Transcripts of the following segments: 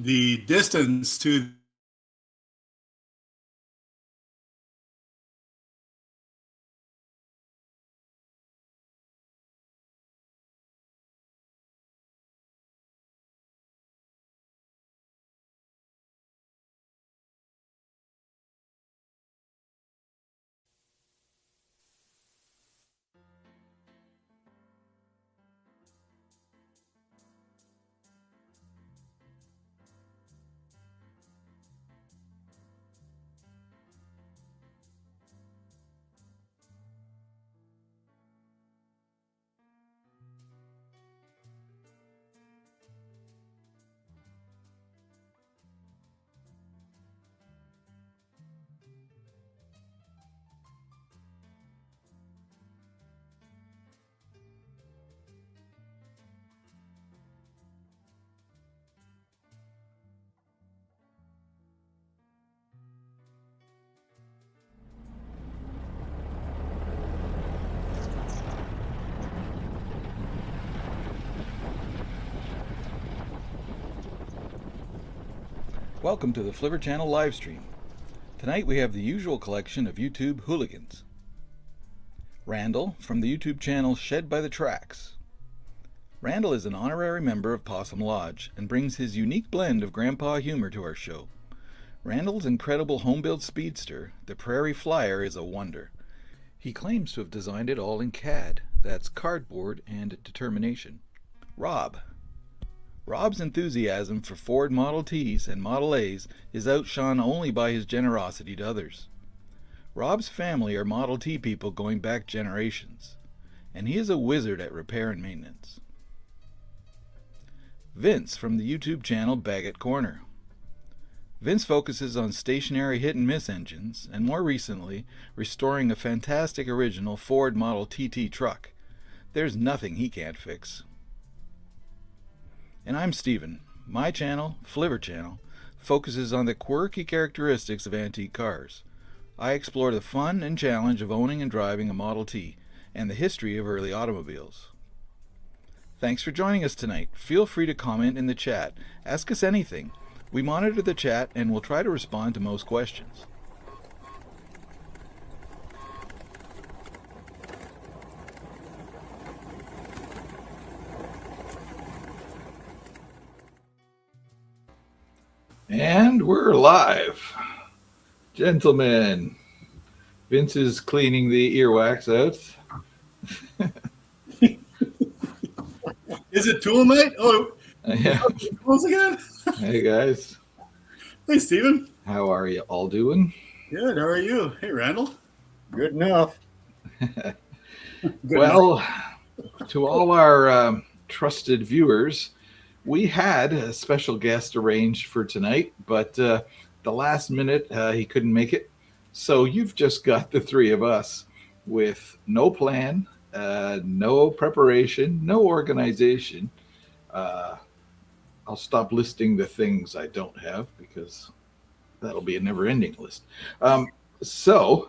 the distance to Welcome to the Flivver Channel livestream. Tonight we have the usual collection of YouTube hooligans. Randall from the YouTube channel Shed by the Tracks. Randall is an honorary member of Possum Lodge and brings his unique blend of grandpa humor to our show. Randall's incredible home-built speedster, the Prairie Flyer, is a wonder. He claims to have designed it all in CAD, that's cardboard and determination. Rob's enthusiasm for Ford Model Ts and Model As is outshone only by his generosity to others. Rob's family are Model T people going back generations, and he is a wizard at repair and maintenance. Vince from the YouTube channel Baggett Corner. Vince focuses on stationary hit-and-miss engines, and more recently, restoring a fantastic original Ford Model TT truck. There's nothing he can't fix. And I'm Steven. My channel, Flivver Channel, focuses on the quirky characteristics of antique cars. I explore the fun and challenge of owning and driving a Model T, and the history of early automobiles. Thanks for joining us tonight. Feel free to comment in the chat. Ask us anything. We monitor the chat and will try to respond to most questions. And we're live. Gentlemen, Vince is cleaning the earwax out. Is it tool night? Oh, Yeah. tools again? Hey guys, Hey, Steven. how are you all doing? Good. How are you? Hey, Randall. Good enough. Good Well, to all our trusted viewers, we had a special guest arranged for tonight, but the last minute he couldn't make it. So you've just got the three of us with no plan, no preparation, no organization. I'll stop listing the things I don't have because that'll be a never-ending list. So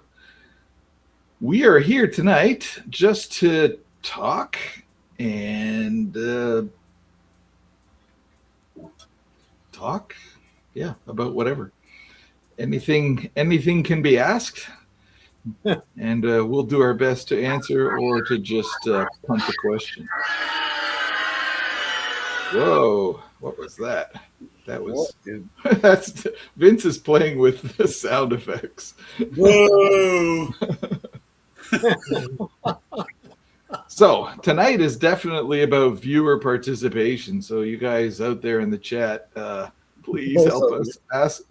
we are here tonight just to talk and about whatever. Anything can be asked, and we'll do our best to answer or to just punt the question. Whoa, what was that? That was that's Vince is playing with the sound effects. Whoa! So tonight is definitely about viewer participation. So you guys out there in the chat, please help us ask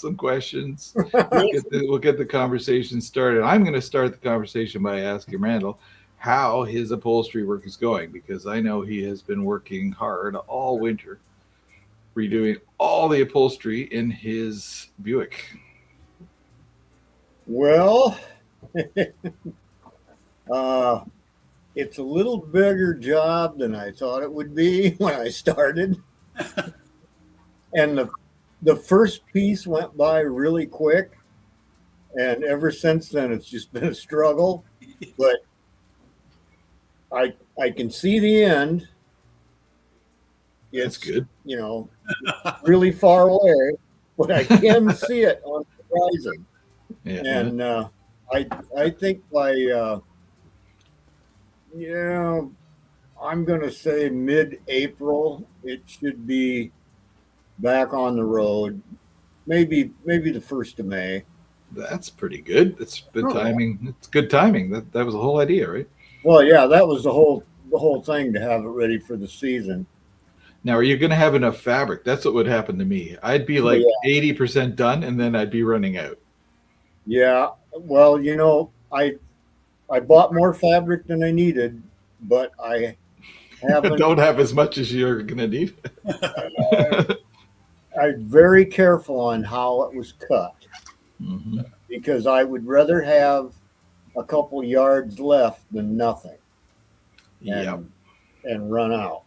some questions. We'll get the conversation started. I'm going to start the conversation by asking Randall how his upholstery work is going, because I know he has been working hard all winter redoing all the upholstery in his Buick. Well, it's a little bigger job than I thought it would be when I started. And the first piece went by really quick. And ever since then, it's just been a struggle. But I can see the end. That's It's good. you know really far away, but I can see it on the horizon. Yeah. And I think by you know I'm going to say mid-April it should be back on the road. Maybe the 1st of May. That's pretty good. That's the Oh. timing. It's good timing. That was the whole idea, right? Well, yeah, that was the whole thing to have it ready for the season. Now, are you going to have enough fabric? That's what would happen to me. I'd be like Yeah. 80% done, and then I'd be running out. Yeah, well, I bought more fabric than I needed, but I haven't. Don't have as much as you're going to need. I'm very careful on how it was cut Mhm. because I would rather have a couple yards left than nothing Yeah, and run out.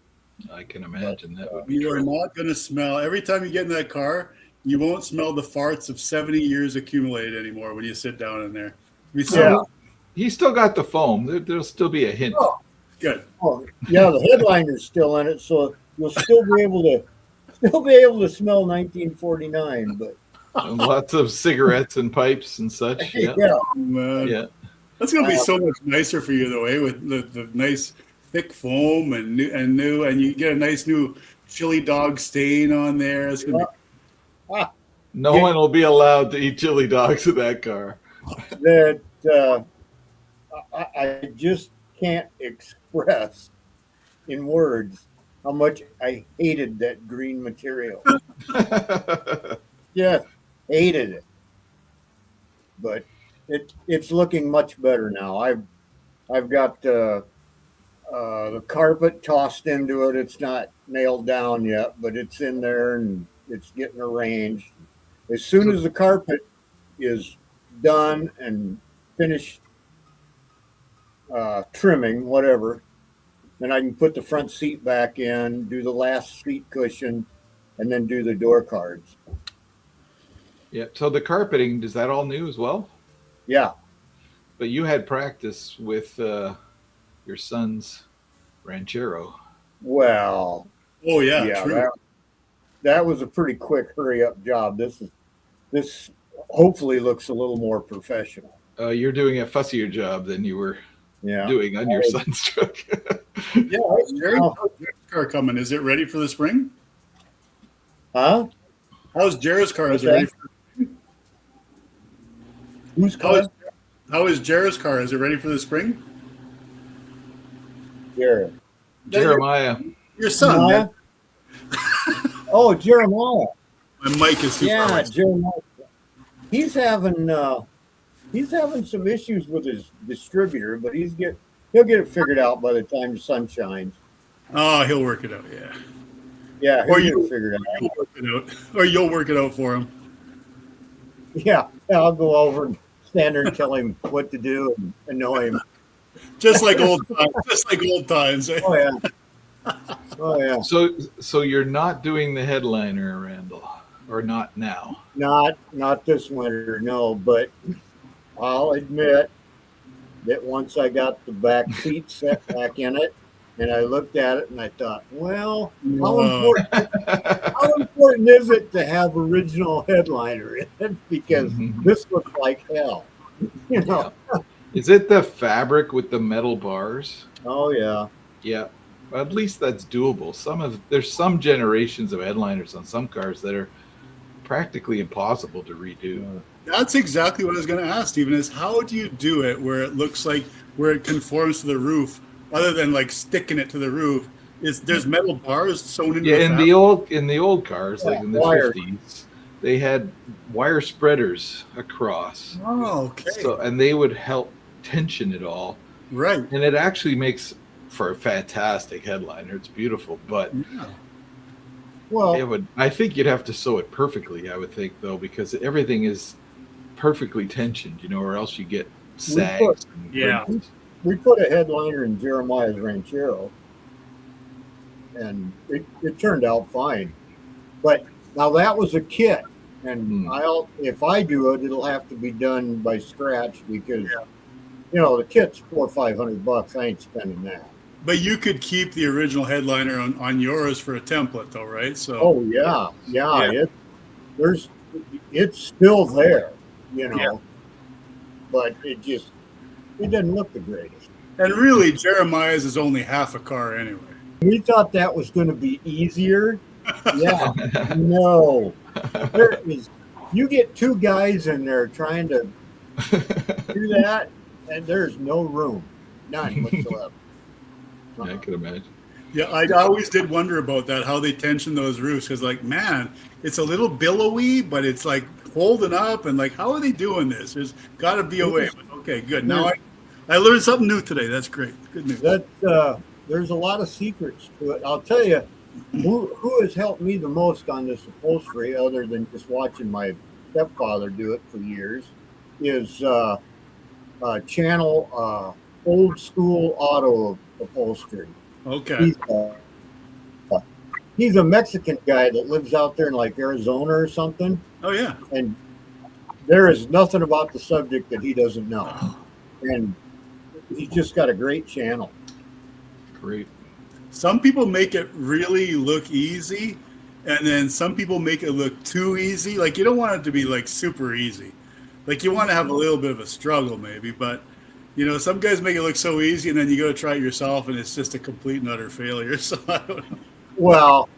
I can imagine that would be You are trouble. not going to smell, every time you get in that car, you won't smell the farts of 70 years accumulated anymore when you sit down in there. We Yeah. smell He still got the foam. There'll still be a hint. Oh. good. Oh, yeah, the headliner's still in it, so you'll still be able to smell 1949. But And lots of cigarettes and pipes and such. Yeah. yeah, Oh, man. Yeah. That's going to be so much nicer for you, though, eh? With the nice thick foam and new, and you get a nice new chili dog stain on there. It's going to be No one will be allowed to eat chili dogs in that car. that I just can't express in words how much I hated that green material. Yeah, hated it. But it's looking much better now. I've got the carpet tossed into it. It's not nailed down yet, but it's in there and it's getting arranged. As soon as the carpet is done and finished trimming, whatever, then I can put the front seat back in, do the last seat cushion, and then do the door cards. Yeah. So the carpeting, is that all new as well? Yeah. But you had practice with your son's Ranchero. Well, oh, yeah, yeah, true. that was a pretty quick hurry up job. This hopefully looks a little more professional. You're doing a fussier job than you were Yeah. doing on your son's truck. Yeah, how's Jerry's car coming? Is it ready for the spring? Huh? How's Jared's car? Is it Okay. ready for Who's How calling? is, how is Jared's car? Is it ready for the spring? Jared? Jeremiah. Your son. Jeremiah? Man. Oh, Jeremiah. My mic is too far Yeah, away. Jeremiah. He's having some issues with his distributor, but he'll get it figured out by the time the sun shines. Oh, he'll work it out. Yeah. Yeah, Or he'll you- get it figured out. He'll work it out. Or you'll work it out for him. Yeah, I'll go over and stand there and tell him what to do and annoy him. Just like old times. Just like old times. Eh? Oh yeah. Oh yeah. So you're not doing the headliner, Randall, or not now? Not this winter, no, but I'll admit that once I got the back seat set back in it and I looked at it and I thought, well, how important is it to have original headliner in it? Because Mhm. this looks like hell. You know. Is it the fabric with the metal bars? Oh yeah. Yeah. At least that's doable. There's some generations of headliners on some cars that are practically impossible to redo. That's exactly what I was going to ask, Stephen, is how do you do it where it looks like where it conforms to the roof other than like sticking it to the roof? There's metal bars sewn into Yeah, the in the old cars, like in the wire. 50s, they had wire spreaders across. Oh, okay. So and they would help tension it all. Right. And it actually makes for a fantastic headliner. It's beautiful, but Yeah. Well, I think you'd have to sew it perfectly, I would think, though, because everything is perfectly tensioned, or else you get sags. and Yeah. wrinkles. we put a headliner in Jeremiah's Ranchero, and it turned out fine. But now that was a kit, and if I do it, it'll have to be done by scratch because the kit's $400 or $500. I ain't spending that. But you could keep the original headliner on yours for a template, though, right? So. Oh yeah, Yeah. It's still there, you know, Yeah. but it doesn't look the greatest. And really, Jeremiah's is only half a car anyway. We thought that was going to be easier. Yeah, no. There is. You get two guys in there trying to do that, and there's no room, none whatsoever. I could imagine. Yeah, I always did wonder about that, how they tension those roofs, because like, man, it's a little billowy, but it's like holding up, and like, how are they doing this? There's got to be a way. Okay, good. Now I learned something new today. That's great. Good news. There's a lot of secrets to it. I'll tell you, who has helped me the most on this upholstery, other than just watching my stepfather do it for years, is Channel Old School Auto Upholstery. Okay. He's a Mexican guy that lives out there in like Arizona or something, Oh yeah. and there is nothing about the subject that he doesn't know, and he's just got a great channel. Great. Some people make it really look easy, and then some people make it look too easy. Like you don't want it to be like super easy. Like you want to have a little bit of a struggle maybe, but you know, some guys make it look so easy, and then you go to try it yourself, and it's just a complete and utter failure. So I don't know. Well,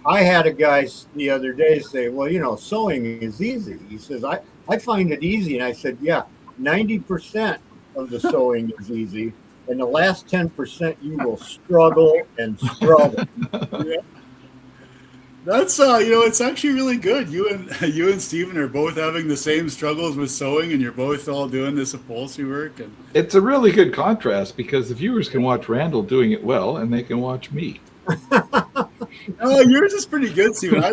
I had a guy the other day say, well, you know, sewing is easy. He says, I find it easy. And I said, yeah, 90% of the sewing is easy. And the last 10% you will struggle and struggle. Yeah. That's you know, it's actually really good. You and Stephen are both having the same struggles with sewing, and you're both all doing this upholstery work. And It's a really good contrast because the viewers can watch Randall doing it well, and they can watch me. oh, yours is pretty good, Stephen.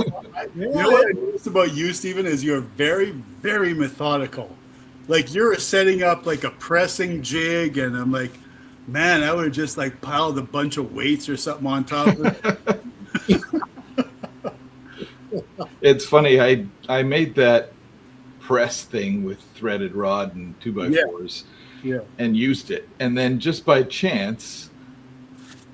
You know what I noticed about you, Stephen, is you're very, very methodical. Like you're setting up like a pressing jig, and I'm like, man, I would have just like piled a bunch of weights or something on top of it. It's funny. I made that press thing with threaded rod and 2x4s Yeah. and used it. And then just by chance,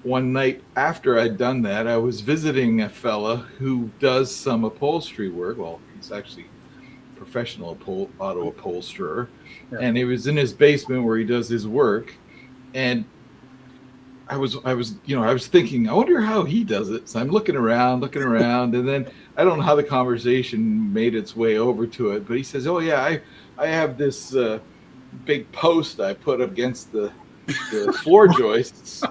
one night after I'd done that, I was visiting a fella who does some upholstery work. Well, he's actually a professional auto upholsterer. Yeah. And he was in his basement where he does his work. And I was thinking, I wonder how he does it. So I'm looking around, and then I don't know how the conversation made its way over to it, but he says, "Oh yeah, I have this big post I put up against the floor joists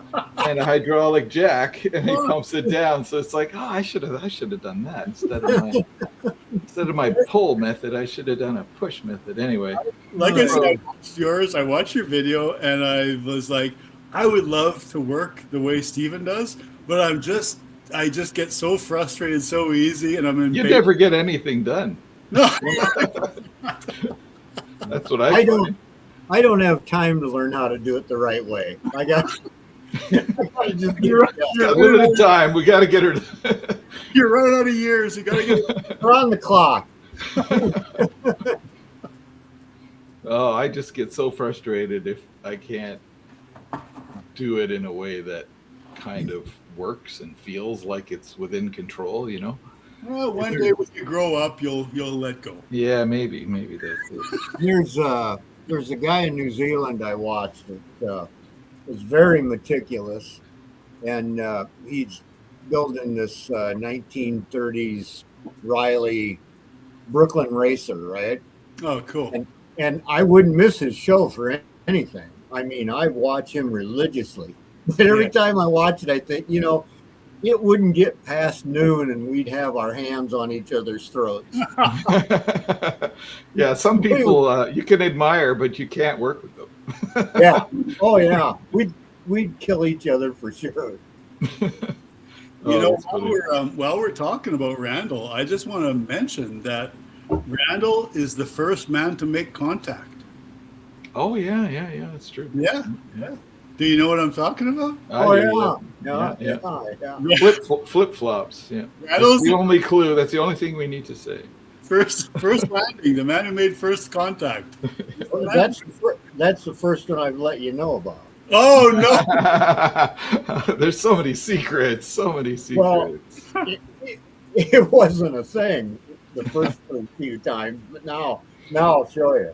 and a hydraulic jack, and he pumps it down." So it's like, oh, I should have done that instead of my pull method. I should have done a push method anyway. Like I said, I watched yours. I watched your video, and I was like, I would love to work the way Stephen does, but I just get so frustrated so easy, and I'm in. You never get anything done. No. That's what I find. I don't have time to learn how to do it the right way. I got to just get it done. Limited time. We got to get her. You're running out of years. You got to get. We're on the clock. Oh, I just get so frustrated if I can't do it in a way that kind of works and feels like it's within control, you know? Well, one day when you grow up, you'll let go. Yeah, maybe that's it. There's a guy in New Zealand I watched that was very meticulous, and he's building this 1930s Riley Brooklyn Racer, right? Oh, cool. And I wouldn't miss his show for anything. I mean, I watch him religiously. But every time I watch it, I think, you know, it wouldn't get past noon and we'd have our hands on each other's throats. Yeah, some people you can admire, but you can't work with them. Yeah. Oh, yeah. We'd kill each other for sure. You know, while we're talking about Randall, I just want to mention that Randall is the first man to make contact. Oh yeah, that's true. Yeah. Do you know what I'm talking about? Yeah. Flip flops. Yeah, Randall's that's the only clue. That's the only thing we need to say. First landing, the man who made first contact. That's the first one I've let you know about. Oh no! There's so many secrets. So many Well, secrets. it wasn't a thing the first few times, but now I'll show you.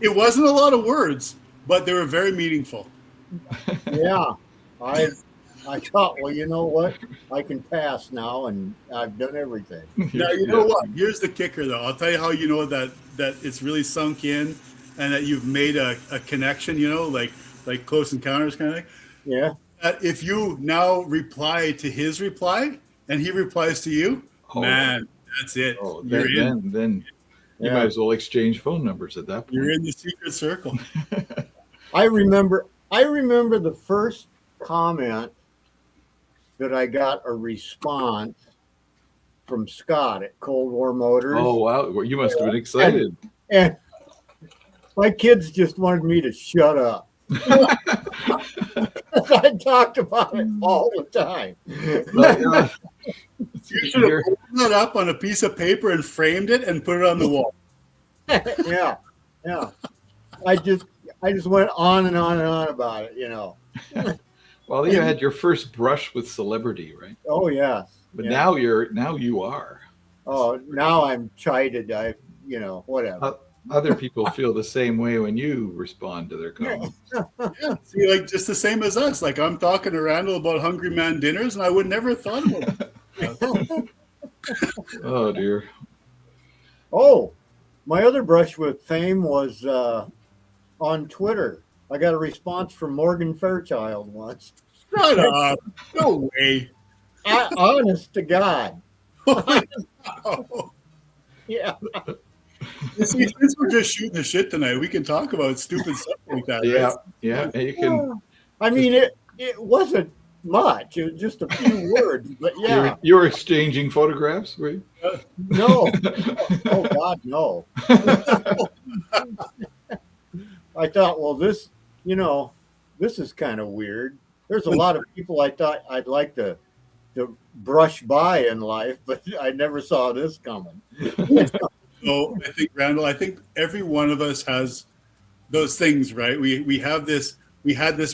It wasn't a lot of words, but they were very meaningful. Yeah, I thought, well, you know what? I can pass now, and I've done everything. Now you know what? Here's the kicker, though. I'll tell you how you know that it's really sunk in, and that you've made a connection. You know, like Close Encounters kind of thing. Yeah. That if you now reply to his reply, and he replies to you, man, that's it. Oh, You're in. then you might as well exchange phone numbers at that point. You're in the secret circle. I remember the first comment that I got a response from Scott at Cold War Motors. Oh wow, well, you must have been excited. And my kids just wanted me to shut up. I talked about it all the time. You should have opened it up on a piece of paper and framed it and put it on the wall. Yeah. I just went on and on and on about it, you know. Well, you had your first brush with celebrity, right? Oh yes. But yeah. now you are. Oh, now I'm chided. Whatever. Other people feel the same way when you respond to their comments. Yeah, see, like just the same as us. Like I'm talking to Randall about Hungry Man dinners, and I would never have thought about it. Oh dear. Oh, my other brush with fame was on Twitter. I got a response from Morgan Fairchild once. Shut up! No way. Honest to God. Oh. Yeah. You see, since we're just shooting the shit tonight, we can talk about stupid stuff like that. Yeah, right? yeah. You can. I mean, it wasn't much. It was just a few words, but yeah. You were exchanging photographs, were you? No. Oh God, no. I thought, well, this is kind of weird. There's a lot of people I thought I'd like to brush by in life, but I never saw this coming. So I think, Randall, every one of us has those things, right? We had this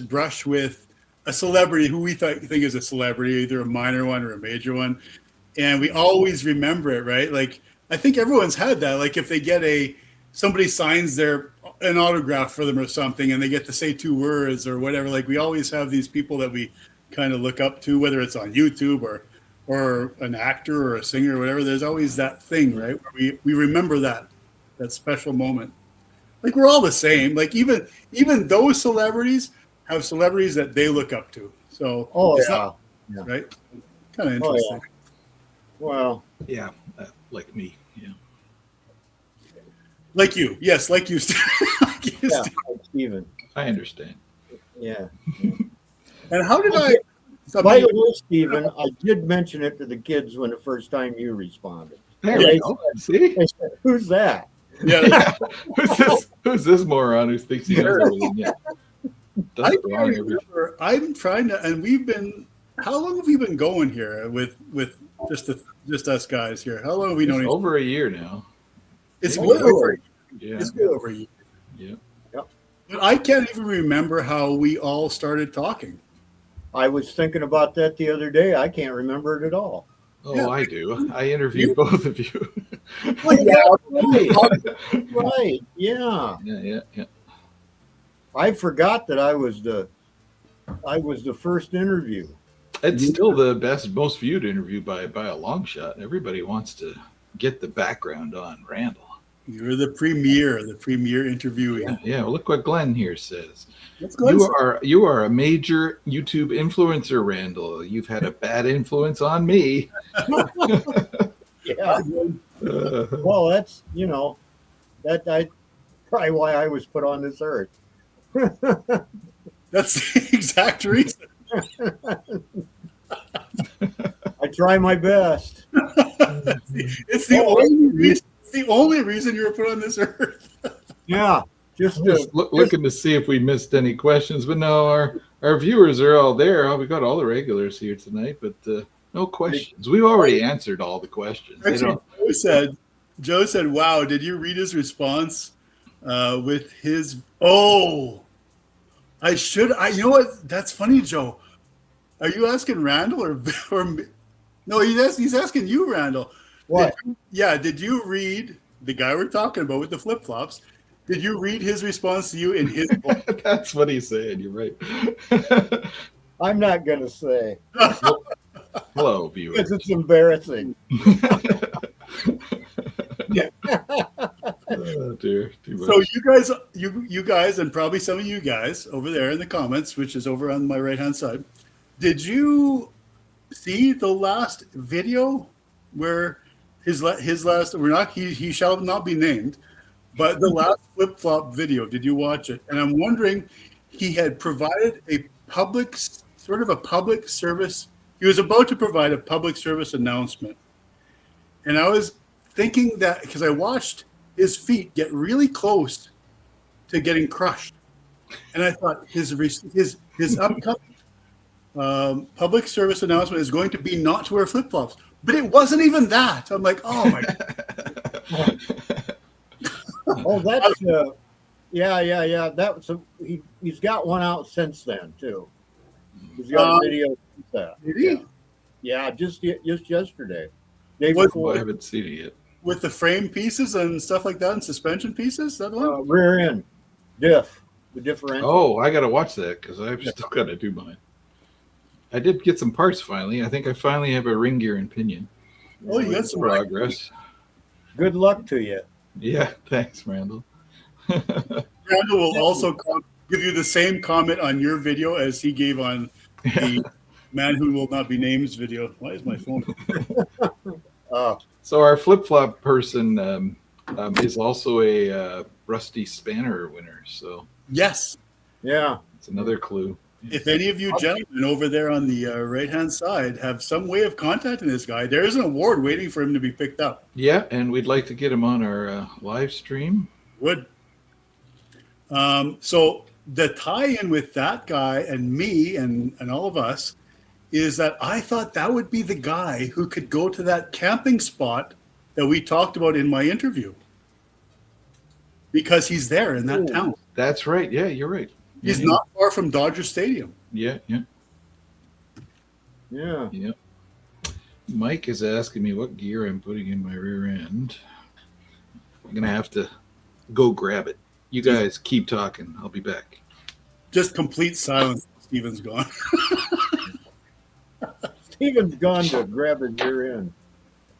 brush with a celebrity who we think is a celebrity, either a minor one or a major one, and we always remember it, right? Like I think everyone's had that. Like if they get somebody signs an autograph for them or something, and they get to say 2 words or whatever. Like we always have these people that we kind of look up to, whether it's on YouTube or an actor or a singer or whatever. There's always that thing, right? Where we remember that special moment. Like we're all the same. Like even those celebrities have celebrities that they look up to. So Yeah. Right? Kind of interesting. Oh, yeah. Well, Yeah, like me. Yeah. Like you, yes, like you, Steve. Like you, yeah, Steve. like Steven. I understand. Yeah. And how did I? By the way, Stephen, I did mention it to the kids when the first time you responded. There They we go. See? They said, "Who's that?" Yeah, Who's this moron who thinks he knows everything? Yeah. Does I it can't wrong every remember. I'm trying to, and we've been. How long have we been going here with just us guys here? How long have we known? It's over a year now. It's Yeah. well over. Yeah. It's well over a year. Yeah. But I can't even remember how we all started talking. I was thinking about that the other day. I can't remember it at all. Oh, Yeah. I do. I interviewed both of you. Right. Yeah. Yeah. I forgot that I was the first interview. It's still the best, most viewed interview by a long shot. Everybody wants to get the background on Randall. You're the premier interviewee. Yeah. Well, look what Glenn here says. Let's go. You are a major YouTube influencer, Randall. You've had a bad influence on me. Yeah. Well, that's that's probably why I was put on this earth. That's the exact reason. I try my best. It's the only reason. It's the only reason you were put on this earth. Yeah. Just Looking to see if we missed any questions, but no, our viewers are all there. Oh, we got all the regulars here tonight, but no questions. We've already answered all the questions. Actually, Joe said, "Wow, did you read his response with his?" Oh, I should. You know what? That's funny, Joe. Are you asking Randall or me? No, he's asking you, Randall. What? Did you read the guy we're talking about with the flip flops? Did you read his response to you in his book? That's what he's saying. You're right. I'm not going to say. Hello, viewer. Because it's embarrassing. Oh, dear. Too much. So you guys, and probably some of you guys over there in the comments, which is over on my right hand side, did you see the last video where his last? We're not. He shall not be named, but the last flip flop video. Did you watch it? And I'm wondering, he had provided a public service. He was about to provide a public service announcement, and I was thinking that because I watched his feet get really close to getting crushed, and I thought his upcoming public service announcement is going to be not to wear flip flops, but it wasn't even that. I'm like, oh my god. Oh, that's yeah. That was he's got one out since then too. He's got a video since that. Did he? Yeah, just yesterday. Day What- before. I haven't seen it yet. With the frame pieces and stuff like that, and suspension pieces. That one. Rear end the differential. Oh, I got to watch that because I've still got to do mine. I did get some parts finally. I think I finally have a ring gear and pinion. Oh, you got some Progress. Good luck to you. Yeah, thanks, Randall. Randall will also give you the same comment on your video as he gave on the man who will not be named's video. Why is my phone? So our flip-flop person is also a Rusty Spanner winner. So Yes. Yeah. it's another clue. If any of you gentlemen over there on the right-hand side have some way of contacting this guy, there is an award waiting for him to be picked up. Yeah, and we'd like to get him on our live stream. Would. So the tie-in with that guy and me and all of us is that I thought that would be the guy who could go to that camping spot that we talked about in my interview. Because he's there in that town. That's right. Yeah, you're right. He's Yeah, not far from Dodger Stadium. Yeah. Mike is asking me what gear I'm putting in my rear end. I'm going to have to go grab it. You guys keep talking. I'll be back. Just complete silence. Steven's gone. Steven's gone to grab his rear end.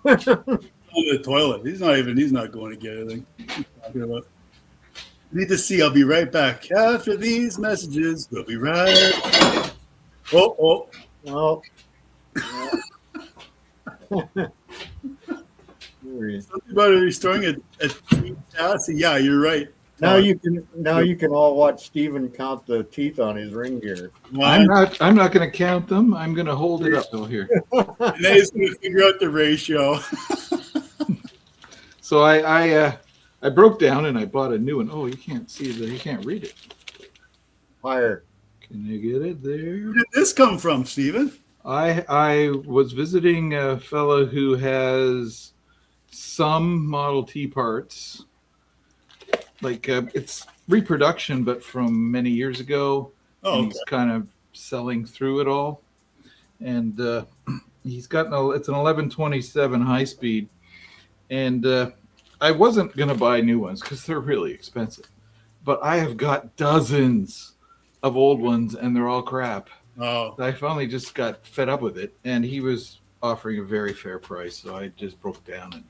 On the toilet. He's not going to get anything. What are you talking about? Need to see. I'll be right back. After these messages, we'll be right back. Oh. Oh. Something about restoring a chassis. Yeah, you're right. Now you can all watch Steven count the teeth on his ring gear. I'm not going to count them. I'm going to hold it up though here. And then he's going to figure out the ratio. So I broke down and I bought a new one. Oh, you can't read it. Higher. Can you get it there? Where did this come from, Steven? I was visiting a fellow who has some Model T parts. Like it's reproduction, but from many years ago. Oh, and he's kind of selling through it all. And he's got it's an 1127 high speed. And I wasn't going to buy new ones because they're really expensive. But I have got dozens of old ones and they're all crap. Oh. I finally just got fed up with it. And he was offering a very fair price. So I just broke down and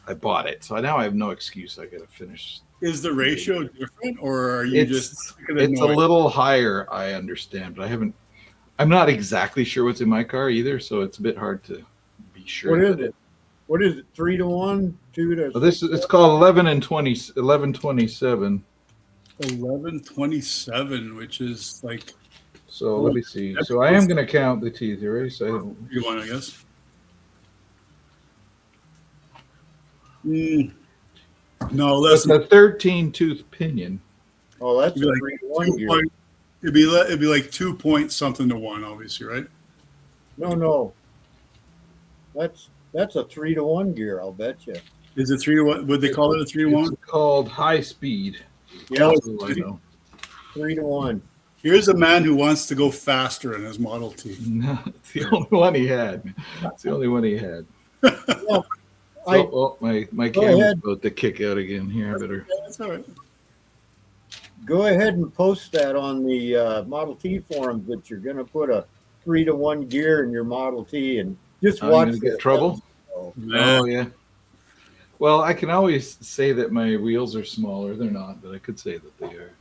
I bought it. So now I have no excuse. I got to finish. Is the ratio different, or are you It's a little higher, I understand, but I'm not exactly sure what's in my car either, so it's a bit hard to be sure. What is it? What is it? 3-1, 2 to? Well, it's called 1127. 1127, which is like So let me see. So I am going to count the teeth here. Ready? So you want, I guess. No, less it's a 13 tooth pinion. Oh, that's a It'd 3-1 gear. It'd be like 2 point something to 1, obviously, right? No. That's a 3-1 gear, I'll bet you. Is it 3-1? Would they call it a 3-1? It's called high speed. Yeah, That's all I know. 3-1. Here's a man who wants to go faster in his Model T. No, it's the only one he had. It's the only one he had. Well, My Go camera's ahead. about to kick out again here. I better. That's all right. Go ahead and post that on the Model T forums that you're going to put a 3-to-1 gear in your Model T and just I'm watch gonna get this. trouble. Oh, Oh yeah. Well, I can always say that my wheels are smaller. They're not, but I could say that they are.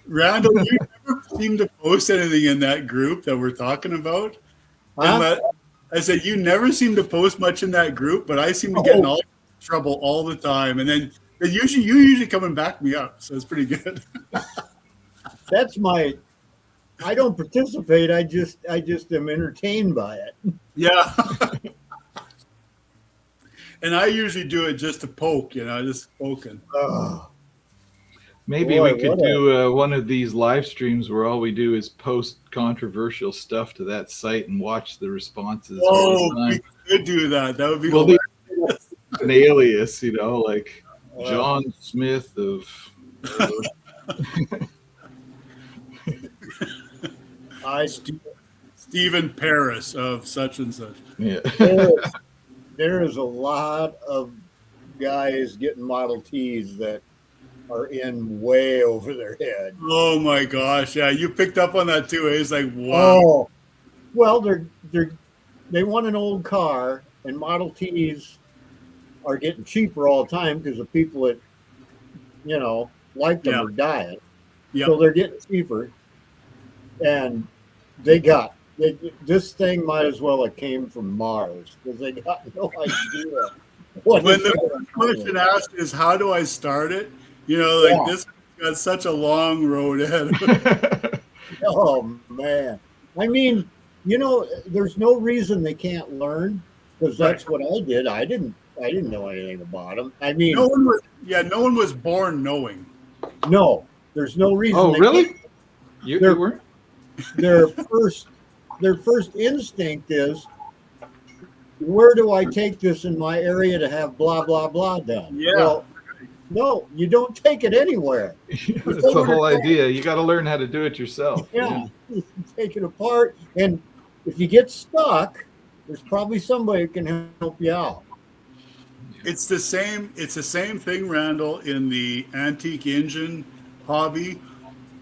Randall, you never seem to post anything in that group that we're talking about. Huh? I said, you never seem to post much in that group, but I seem to get in all trouble all the time. And then you usually come and back me up. So it's pretty good. That's my. I don't participate. I just am entertained by it. Yeah. And I usually do it just to poke, just poking. Oh, Maybe Boy, we could what a- do one of these live streams where all we do is post controversial stuff to that site and watch the responses all Oh, the time. we could do that. That would be We'll hilarious. do an alias, like well, John Smith of. I Stephen Paris of such and such. Yeah. there is a lot of guys getting Model Ts that are in way over their head. Oh my gosh. Yeah, you picked up on that too. It's like, wow. Oh, well, they want an old car, and Model Ts are getting cheaper all the time because the people that like them Yeah. are dying. Yep. So they're getting cheaper, and this thing might as well have came from Mars because they got no idea what When is the going on question with it. asked is, how do I start it? Yeah. This got such a long road ahead of it. Oh man, I mean, there's no reason they can't learn because that's what I did. I didn't know anything about them. I mean, No one was born knowing. no, there's no reason. Oh, they really? can't. You They're- weren't? Their first instinct is, where do I take this in my area to have blah blah blah done? Yeah. Well, no, you don't take it anywhere. That's the whole idea. You got to learn how to do it yourself. Yeah, you take it apart, and if you get stuck, there's probably somebody who can help you out. It's the same thing, Randall, in the antique engine hobby,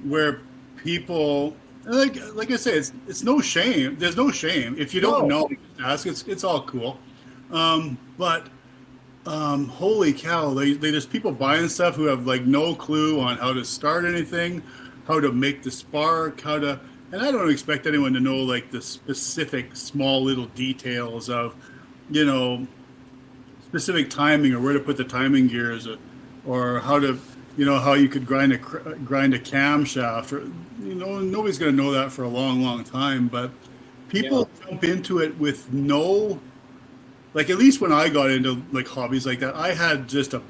where people like I say, it's no shame. There's no shame if you don't know. Just ask. It's all cool. But holy cow, there's people buying stuff who have no clue on how to start anything, how to make the spark, and I don't expect anyone to know the specific small little details of, specific timing or where to put the timing gears or how to, how you could grind a camshaft or, nobody's going to know that for a long, long time, but people jump into it with no, at least when I got into hobbies like that, I had just a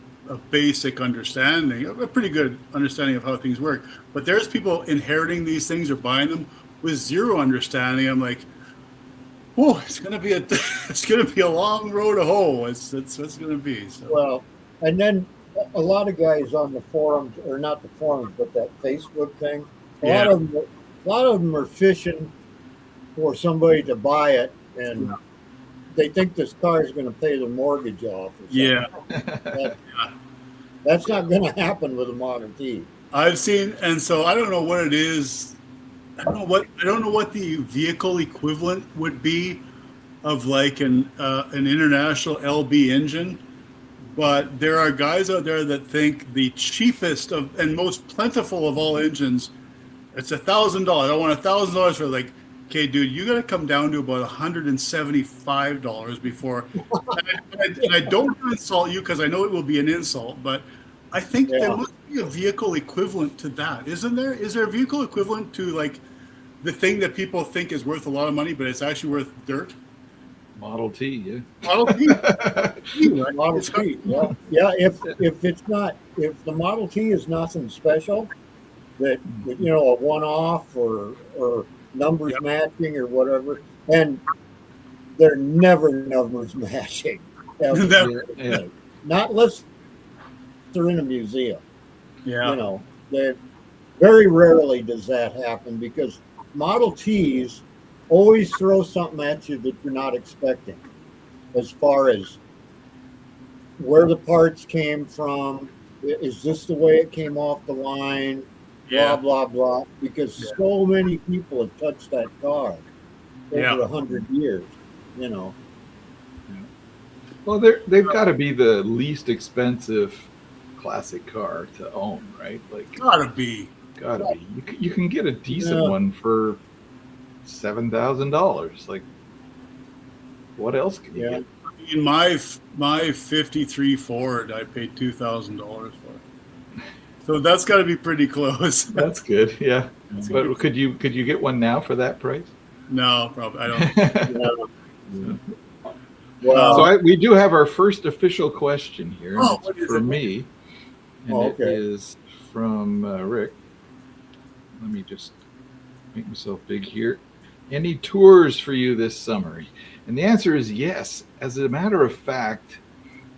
basic understanding, a pretty good understanding of how things work. But there's people inheriting these things or buying them with zero understanding. I'm like, oh, it's gonna be a long road to hoe. It's gonna be. So. Well, and then a lot of guys on the forums, or not the forums, but that Facebook thing, a lot of them are fishing for somebody to buy it, and they think this car is going to pay their mortgage off. Or something. That's not going to happen with a Model T. I've seen, and so I don't know what it is. I don't know what the vehicle equivalent would be of an international LB engine, but there are guys out there that think the cheapest and most plentiful of all engines, it's $1,000. I want $1,000 for okay, dude, you got to come down to about $175 before. And I don't want to insult you because I know it will be an insult, but I think there must be a vehicle equivalent to that, isn't there? Is there a vehicle equivalent to the thing that people think is worth a lot of money, but it's actually worth dirt? Model T, yeah. Model T. Model T, yeah. If the Model T is nothing special, that a one-off or numbers matching or whatever, and they're never numbers matching. Never. Yeah. Not unless they're in a museum. Yeah. Very rarely does that happen because Model Ts always throw something at you that you're not expecting, as far as where the parts came from. Is this the way it came off the line? Blah, blah, blah. Because so many people have touched that car over 100 years, you know. Well, they've got to be the least expensive classic car to own, right? Like, Gotta be. You can get a decent one for $7,000. Like, what else can you get? In my '53 Ford, I paid $2,000 for. So that's got to be pretty close. That's good, yeah. But could you get one now for that price? No, probably I don't. Well, we do have our first official question here. Oh, it's for me, and it okay. is from Rick. Let me just make myself big here. Any tours for you this summer? And the answer is yes. As a matter of fact,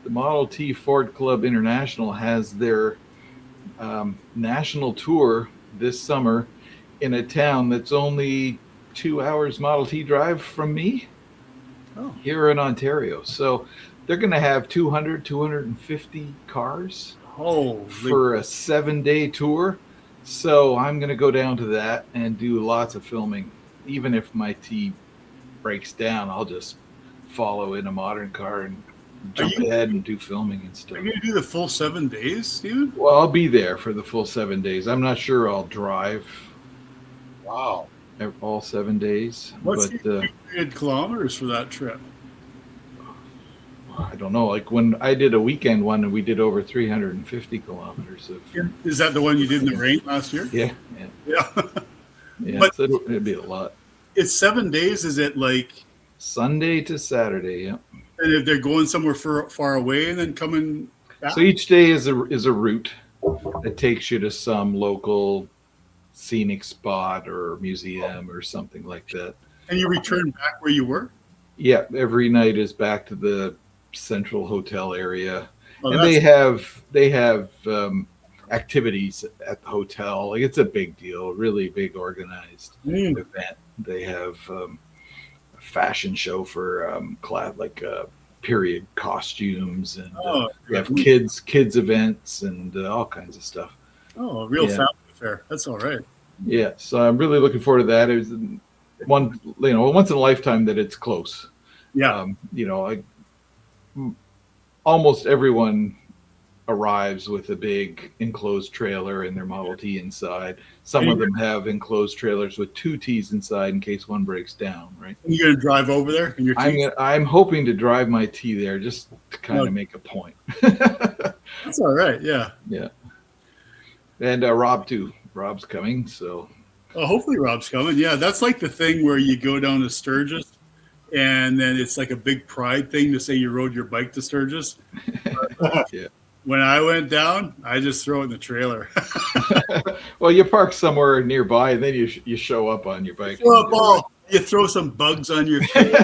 the Model T Ford Club International has their national tour this summer in a town that's only 2 hours Model T drive from me here in Ontario. So they're going to have 250 cars for a 7-day tour. So I'm going to go down to that and do lots of filming. Even if my T breaks down, I'll just follow in a modern car and jump ahead and do filming and stuff. Are you going to do the full 7 days, Steven? Well, I'll be there for the full 7 days. I'm not sure I'll drive. Wow. All 7 days. What's the kilometers for that trip? I don't know. Like when I did a weekend one, and we did over 350 kilometers of. Is that the one you did in the rain last year? Yeah. Yeah. But so it'd be a lot. It's 7 days. Is it like Sunday to Saturday? Yeah. And if they're going somewhere far away and then coming back? So each day is a route that takes you to some local scenic spot or museum or something like that. And you return back where you were? Yeah, every night is back to the central hotel area. Oh, and they have activities at the hotel. Like, it's a big deal, really big organized event. They have a fashion show for period costumes, and we have kids events and all kinds of stuff. Oh, a real family affair. That's all right. Yeah, so I'm really looking forward to that. It was once in a lifetime that it's close. Yeah. Almost everyone arrives with a big enclosed trailer and their Model T inside. Some of them have enclosed trailers with 2 Ts inside in case one breaks down, right? And you're going to drive over there in your T? I'm hoping to drive my T there just to kind of make a point. That's all right, yeah. Yeah. And Rob, too. Rob's coming, so. Oh, hopefully Rob's coming. Yeah, that's like the thing where you go down to Sturgis, and then it's like a big pride thing to say you rode your bike to Sturgis. Yeah. When I went down, I just throw it in the trailer. Well, you park somewhere nearby, and then you show up on your bike. You throw some bugs on your face.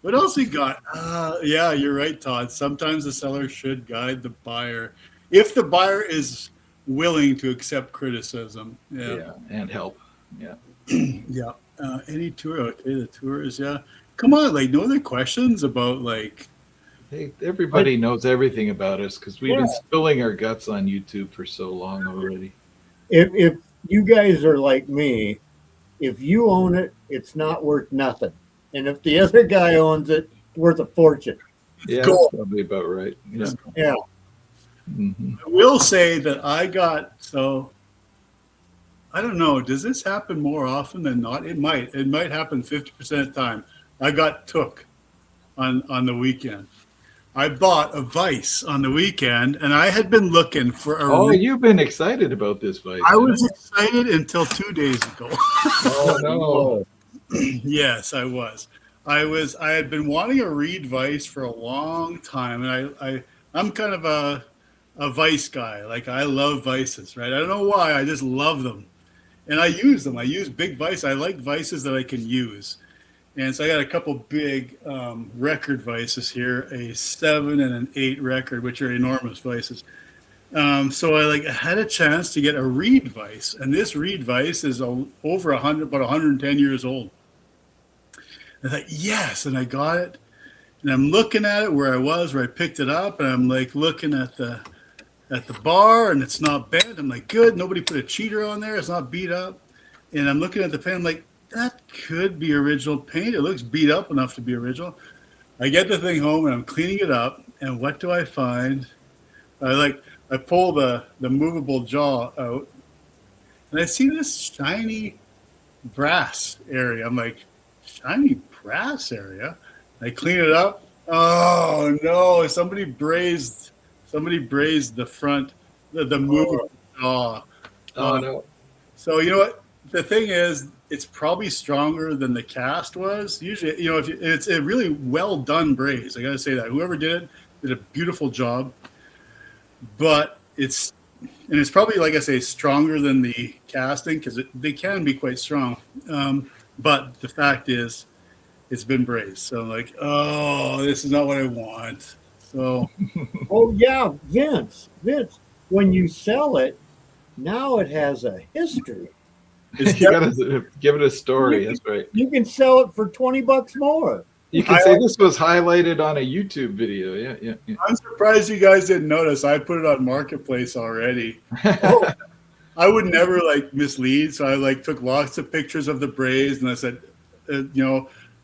What else we got? Yeah, you're right, Todd. Sometimes the seller should guide the buyer if the buyer is willing to accept criticism. Yeah, and help. Yeah. Yeah. Any tour? Okay, the tours. Yeah. Come on, like, no other questions about like. Hey, everybody knows everything about us because we've been spilling our guts on YouTube for so long already. If you guys are like me, if you own it, it's not worth nothing. And if the other guy owns it, it's worth a fortune. Yeah, that's probably about right. Yeah. Yeah. Mm-hmm. I will say that I don't know. Does this happen more often than not? It might. It might happen 50% of the time. I got took on the weekend. I bought a Vice on the weekend, and I had been looking for a. Oh, you've been excited about this Vice. I was excited until 2 days ago. Oh no! Yes, I was. I had been wanting a Reed Vice for a long time, and I'm kind of a Vice guy. Like, I love Vices, right? I don't know why. I just love them, and I use them. I use big Vice. I like Vices that I can use. And so I got a couple big record Vices here, a 7 and an 8 record, which are enormous Vices. So I had a chance to get a reed vise, and this reed vise is over 100, about 110 years old. I thought, yes, and I got it. And I'm looking at it where I picked it up, and I'm like looking at the bar, and it's not bent. I'm like, good, nobody put a cheater on there. It's not beat up. And I'm looking at the pen, I'm like, that could be original paint. It looks beat up enough to be original. I get the thing home, and I'm cleaning it up, and what do I find? I pull the movable jaw out, and I see this shiny brass area. I'm like, shiny brass area? I clean it up. Oh no! Somebody brazed the front, the movable jaw. Oh no! So you know what? The thing is, it's probably stronger than the cast was. Usually, if it's a really well done braze. I got to say that whoever did it did a beautiful job. But it's probably, like I say, stronger than the casting because they can be quite strong. But the fact is, it's been brazed. So I'm like, oh, this is not what I want. So, Oh yeah, Vince. When you sell it, now it has a history. it's You gotta give it a story. That's right. You can sell it for $20 more. You can say this was highlighted on a YouTube video. Yeah. I'm surprised you guys didn't notice. I put it on Marketplace already. I would never mislead, so I took lots of pictures of the braze, and I said,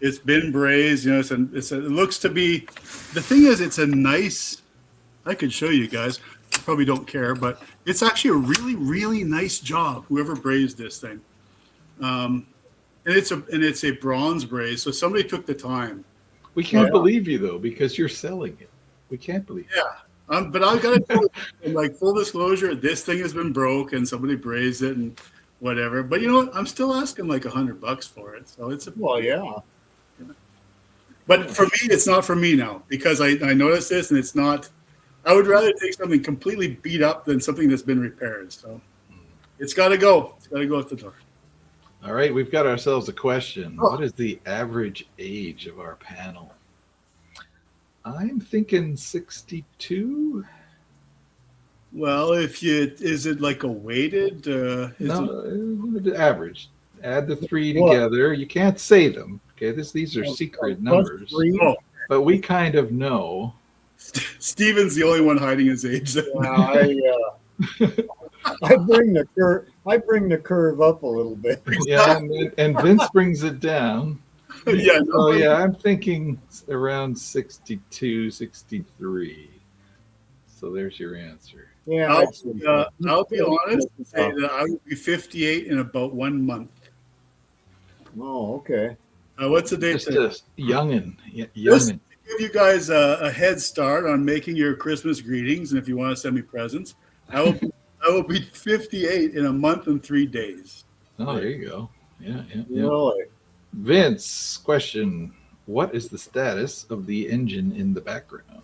it's been brazed. It looks to be. The thing is, it's a nice. I could show you guys. You probably don't care, but it's actually a really, really nice job. Whoever brazed this thing, and it's a bronze braze, so somebody took the time. We can't believe you though because you're selling it. We can't believe. Yeah. But I've got to full disclosure, this thing has been broke and somebody brazed it and whatever. But you know what? I'm still asking $100 for it. So it's yeah. But for me, it's not for me now because I noticed this and it's not. I would rather take something completely beat up than something that's been repaired. So it's got to go. It's got to go out the door. All right, we've got ourselves a question. What is the average age of our panel? I'm thinking 62. Well, is it like a weighted? Average. Add the three together. You can't say them. Okay, these are secret numbers, but we kind of know. Steven's the only one hiding his age. I bring the curve up a little bit. Yeah, and Vince brings it down. Yeah. Oh yeah, I'm thinking around 62, 63. So there's your answer. Yeah, I'll be honest and say that I will be 58 in about 1 month. Oh, okay. What's the date? Just a youngin'. Just to give you guys a head start on making your Christmas greetings, and if you want to send me presents, I will be 58 in 1 month and 3 days. Oh, there you go. Yeah. Really? Vince, question. What is the status of the engine in the background?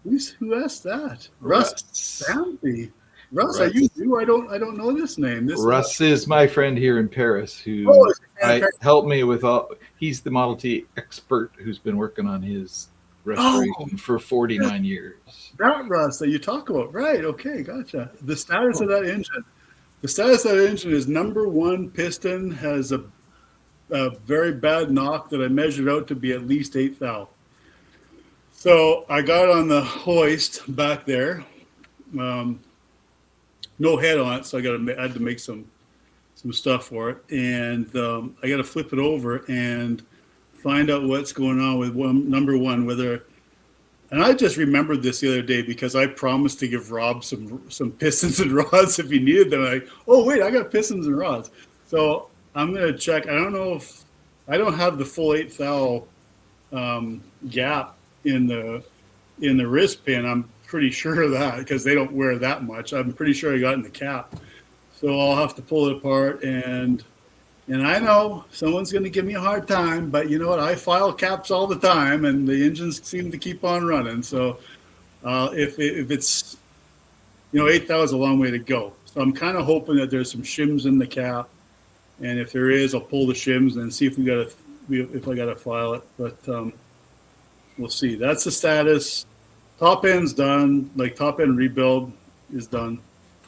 Who asked that? Russ Sandy. Russ, are you new? I don't know this name. Russ is my friend here in Paris who helped me with all. He's the Model T expert who's been working on his restoration for 49 years. That Russ that you talk about. Right. Okay. Gotcha. The status of that engine. The status of that engine is number one piston has a very bad knock that I measured out to be at least 8 thou. So I got on the hoist back there. No head on it, so I had to make some stuff for it, and I got to flip it over and find out what's going on with number one. And I just remembered this the other day because I promised to give Rob some pistons and rods if he needed them. I got pistons and rods, so I'm gonna check. I don't know if I don't have the full 8 thou gap in the wrist pin. I'm pretty sure of that because they don't wear that much. I'm pretty sure I got in the cap, so I'll have to pull it apart. And I know someone's going to give me a hard time, but you know what? I file caps all the time, and the engines seem to keep on running. So if it's 8 thou is a long way to go. So I'm kind of hoping that there's some shims in the cap, and if there is, I'll pull the shims and see if I got to file it. But we'll see. That's the status. Top end's done, top end rebuild. is done.